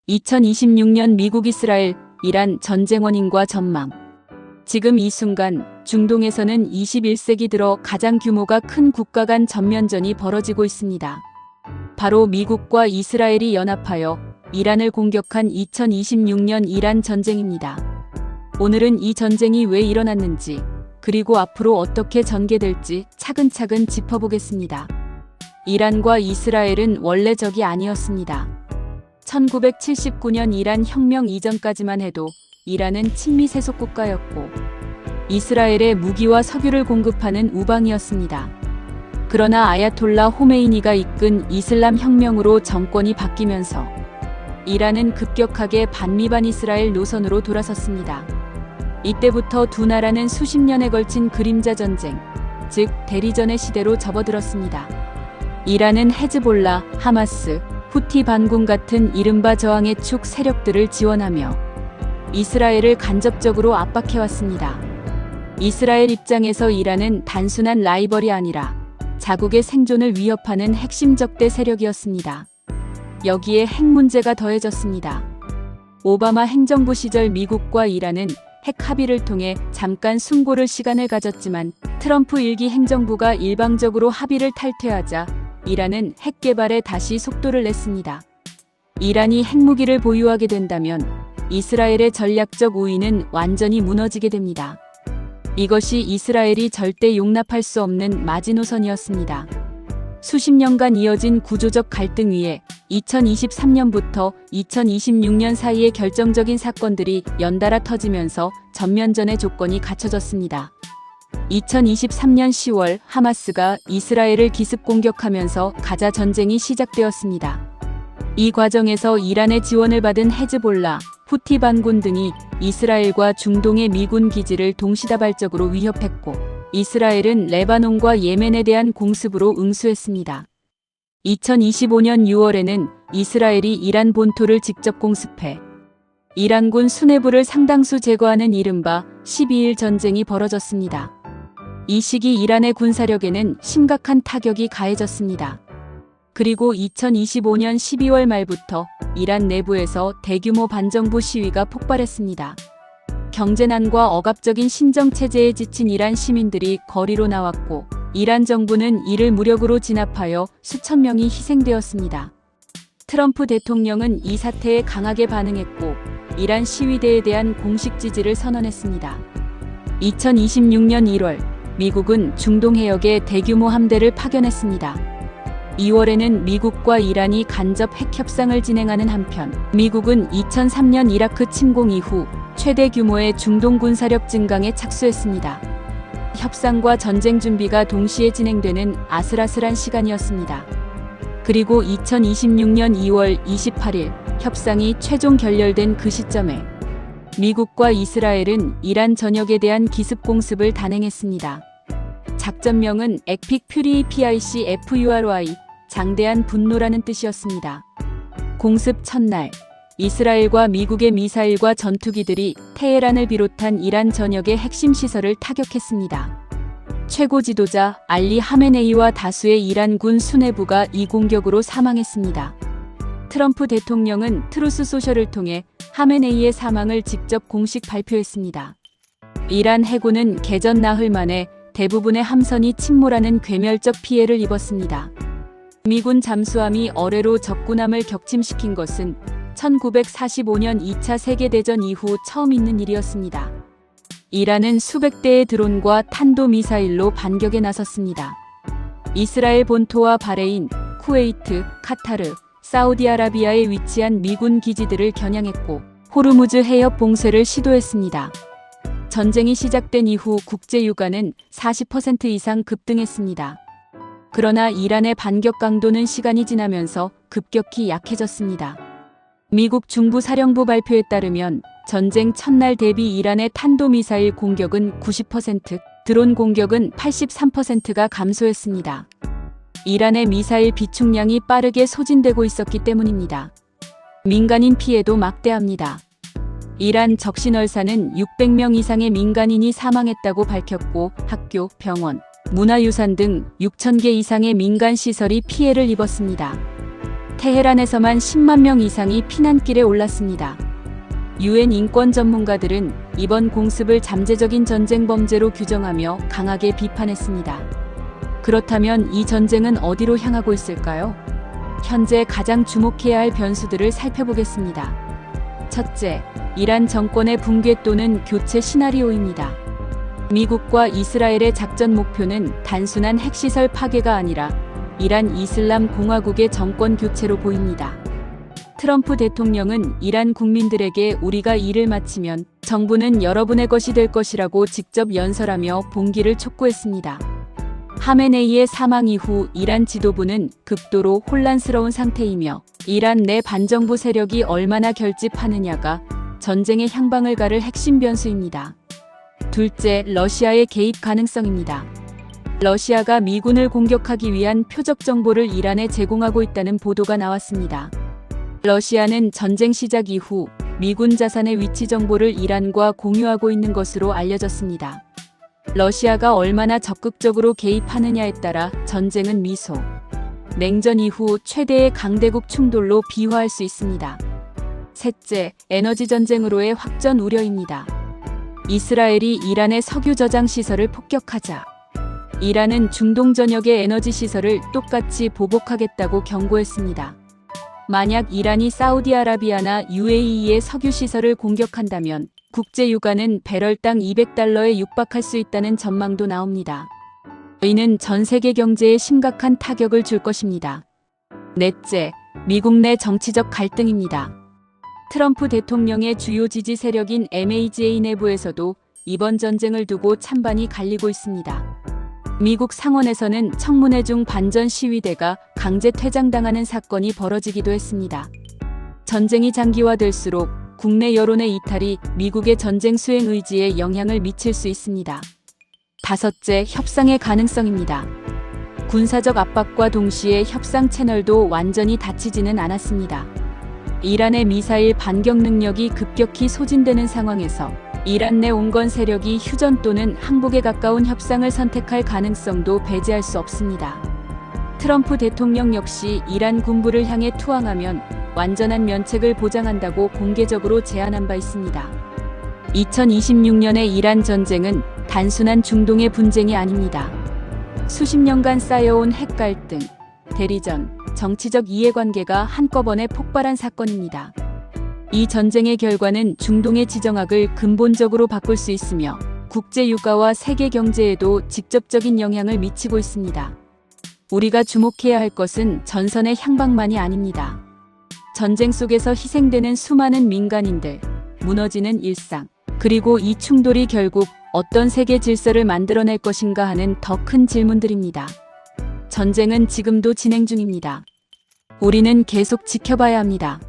2026년 미국 이스라엘, 이란 전쟁 원인과 전망. 지금 이 순간 중동에서는 21세기 들어 가장 규모가 큰 국가 간 전면전이 벌어지고 있습니다. 바로 미국과 이스라엘이 연합하여 이란을 공격한 2026년 이란 전쟁입니다. 오늘은 이 전쟁이 왜 일어났는지, 그리고 앞으로 어떻게 전개될지 차근차근 짚어보겠습니다. 이란과 이스라엘은 원래 적이 아니었습니다. 1979년 이란 혁명 이전까지만 해도 이란은 친미 세속 국가였고 이스라엘에 무기와 석유를 공급하는 우방이었습니다. 그러나 아야톨라 호메이니가 이끈 이슬람 혁명으로 정권이 바뀌면서 이란은 급격하게 반미 반이스라엘 노선으로 돌아섰습니다. 이때부터 두 나라는 수십 년에 걸친 그림자 전쟁, 즉 대리전의 시대로 접어들었습니다. 이란은 헤즈볼라, 하마스, 후티 반군 같은 이른바 저항의 축 세력들을 지원하며 이스라엘을 간접적으로 압박해왔습니다. 이스라엘 입장에서 이란은 단순한 라이벌이 아니라 자국의 생존을 위협하는 핵심 적대 세력이었습니다. 여기에 핵 문제가 더해졌습니다. 오바마 행정부 시절 미국과 이란은 핵 합의를 통해 잠깐 숨고를 시간을 가졌지만 트럼프 1기 행정부가 일방적으로 합의를 탈퇴하자 이란은 핵 개발에 다시 속도를 냈습니다. 이란이 핵무기를 보유하게 된다면 이스라엘의 전략적 우위는 완전히 무너지게 됩니다. 이것이 이스라엘이 절대 용납할 수 없는 마지노선이었습니다. 수십 년간 이어진 구조적 갈등 위에 2023년부터 2026년 사이의 결정적인 사건들이 연달아 터지면서 전면전의 조건이 갖춰졌습니다. 2023년 10월 하마스가 이스라엘을 기습 공격하면서 가자 전쟁이 시작되었습니다. 이 과정에서 이란의 지원을 받은 헤즈볼라, 후티 반군 등이 이스라엘과 중동의 미군 기지를 동시다발적으로 위협했고 이스라엘은 레바논과 예멘에 대한 공습으로 응수했습니다. 2025년 6월에는 이스라엘이 이란 본토를 직접 공습해 이란군 수뇌부를 상당수 제거하는 이른바 12일 전쟁이 벌어졌습니다. 이 시기 이란의 군사력에는 심각한 타격이 가해졌습니다. 그리고 2025년 12월 말부터 이란 내부에서 대규모 반정부 시위가 폭발했습니다. 경제난과 억압적인 신정체제에 지친 이란 시민들이 거리로 나왔고 이란 정부는 이를 무력으로 진압하여 수천 명이 희생되었습니다. 트럼프 대통령은 이 사태에 강하게 반응했고 이란 시위대에 대한 공식 지지를 선언했습니다. 2026년 1월 미국은 중동 해역에 대규모 함대를 파견했습니다. 2월에는 미국과 이란이 간접 핵 협상을 진행하는 한편 미국은 2003년 이라크 침공 이후 최대 규모의 중동 군사력 증강에 착수했습니다. 협상과 전쟁 준비가 동시에 진행되는 아슬아슬한 시간이었습니다. 그리고 2026년 2월 28일 협상이 최종 결렬된 그 시점에 미국과 이스라엘은 이란 전역에 대한 기습 공습을 단행했습니다. 작전명은 에픽 퓨리 PIC-FURY, 장대한 분노라는 뜻이었습니다. 공습 첫날, 이스라엘과 미국의 미사일과 전투기들이 테헤란을 비롯한 이란 전역의 핵심 시설을 타격했습니다. 최고 지도자 알리 하메네이와 다수의 이란군 수뇌부가 이 공격으로 사망했습니다. 트럼프 대통령은 트루스 소셜을 통해 하메네이의 사망을 직접 공식 발표했습니다. 이란 해군은 개전 나흘 만에 대부분의 함선이 침몰하는 괴멸적 피해를 입었습니다. 미군 잠수함이 어뢰로 적군함을 격침시킨 것은 1945년 2차 세계대전 이후 처음 있는 일이었습니다. 이란은 수백 대의 드론과 탄도미사일로 반격에 나섰습니다. 이스라엘 본토와 바레인, 쿠웨이트, 카타르, 사우디아라비아에 위치한 미군 기지들을 겨냥했고 호르무즈 해협 봉쇄를 시도했습니다. 전쟁이 시작된 이후 국제 유가는 40% 이상 급등했습니다. 그러나 이란의 반격 강도는 시간이 지나면서 급격히 약해졌습니다. 미국 중부사령부 발표에 따르면 전쟁 첫날 대비 이란의 탄도미사일 공격은 90%, 드론 공격은 83%가 감소했습니다. 이란의 미사일 비축량이 빠르게 소진되고 있었기 때문입니다. 민간인 피해도 막대합니다. 이란 적신월사는 600명 이상의 민간인이 사망했다고 밝혔고 학교, 병원, 문화유산 등 6,000개 이상의 민간 시설이 피해를 입었습니다. 테헤란에서만 10만 명 이상이 피난길에 올랐습니다. 유엔 인권 전문가들은 이번 공습을 잠재적인 전쟁 범죄로 규정하며 강하게 비판했습니다. 그렇다면 이 전쟁은 어디로 향하고 있을까요? 현재 가장 주목해야 할 변수들을 살펴보겠습니다. 첫째, 이란 정권의 붕괴 또는 교체 시나리오입니다. 미국과 이스라엘의 작전 목표는 단순한 핵시설 파괴가 아니라 이란 이슬람 공화국의 정권 교체로 보입니다. 트럼프 대통령은 이란 국민들에게 우리가 일을 마치면 정부는 여러분의 것이 될 것이라고 직접 연설하며 봉기를 촉구했습니다. 하메네이의 사망 이후 이란 지도부는 극도로 혼란스러운 상태이며 이란 내 반정부 세력이 얼마나 결집하느냐가 전쟁의 향방을 가를 핵심 변수입니다. 둘째, 러시아의 개입 가능성입니다. 러시아가 미군을 공격하기 위한 표적 정보를 이란에 제공하고 있다는 보도가 나왔습니다. 러시아는 전쟁 시작 이후 미군 자산의 위치 정보를 이란과 공유하고 있는 것으로 알려졌습니다. 러시아가 얼마나 적극적으로 개입하느냐에 따라 전쟁은 미소, 냉전 이후 최대의 강대국 충돌로 비화할 수 있습니다. 셋째, 에너지 전쟁으로의 확전 우려입니다. 이스라엘이 이란의 석유 저장 시설을 폭격하자 이란은 중동 전역의 에너지 시설을 똑같이 보복하겠다고 경고했습니다. 만약 이란이 사우디아라비아나 UAE의 석유 시설을 공격한다면 국제 유가는 배럴당 200달러에 육박할 수 있다는 전망도 나옵니다. 이는 전 세계 경제에 심각한 타격을 줄 것입니다. 넷째, 미국 내 정치적 갈등입니다. 트럼프 대통령의 주요 지지 세력인 MAGA 내부에서도 이번 전쟁을 두고 찬반이 갈리고 있습니다. 미국 상원에서는 청문회 중 반전 시위대가 강제 퇴장당하는 사건이 벌어지기도 했습니다. 전쟁이 장기화될수록 국내 여론의 이탈이 미국의 전쟁 수행 의지에 영향을 미칠 수 있습니다. 다섯째, 협상의 가능성입니다. 군사적 압박과 동시에 협상 채널도 완전히 닫히지는 않았습니다. 이란의 미사일 반격 능력이 급격히 소진되는 상황에서 이란 내 온건 세력이 휴전 또는 항복에 가까운 협상을 선택할 가능성도 배제할 수 없습니다. 트럼프 대통령 역시 이란 군부를 향해 투항하면 완전한 면책을 보장한다고 공개적으로 제안한 바 있습니다. 2026년의 이란 전쟁은 단순한 중동의 분쟁이 아닙니다. 수십 년간 쌓여온 핵 갈등, 대리전, 정치적 이해관계가 한꺼번에 폭발한 사건입니다. 이 전쟁의 결과는 중동의 지정학을 근본적으로 바꿀 수 있으며 국제 유가와 세계 경제에도 직접적인 영향을 미치고 있습니다. 우리가 주목해야 할 것은 전선의 향방만이 아닙니다. 전쟁 속에서 희생되는 수많은 민간인들, 무너지는 일상, 그리고 이 충돌이 결국 어떤 세계 질서를 만들어낼 것인가 하는 더 큰 질문들입니다. 전쟁은 지금도 진행 중입니다. 우리는 계속 지켜봐야 합니다.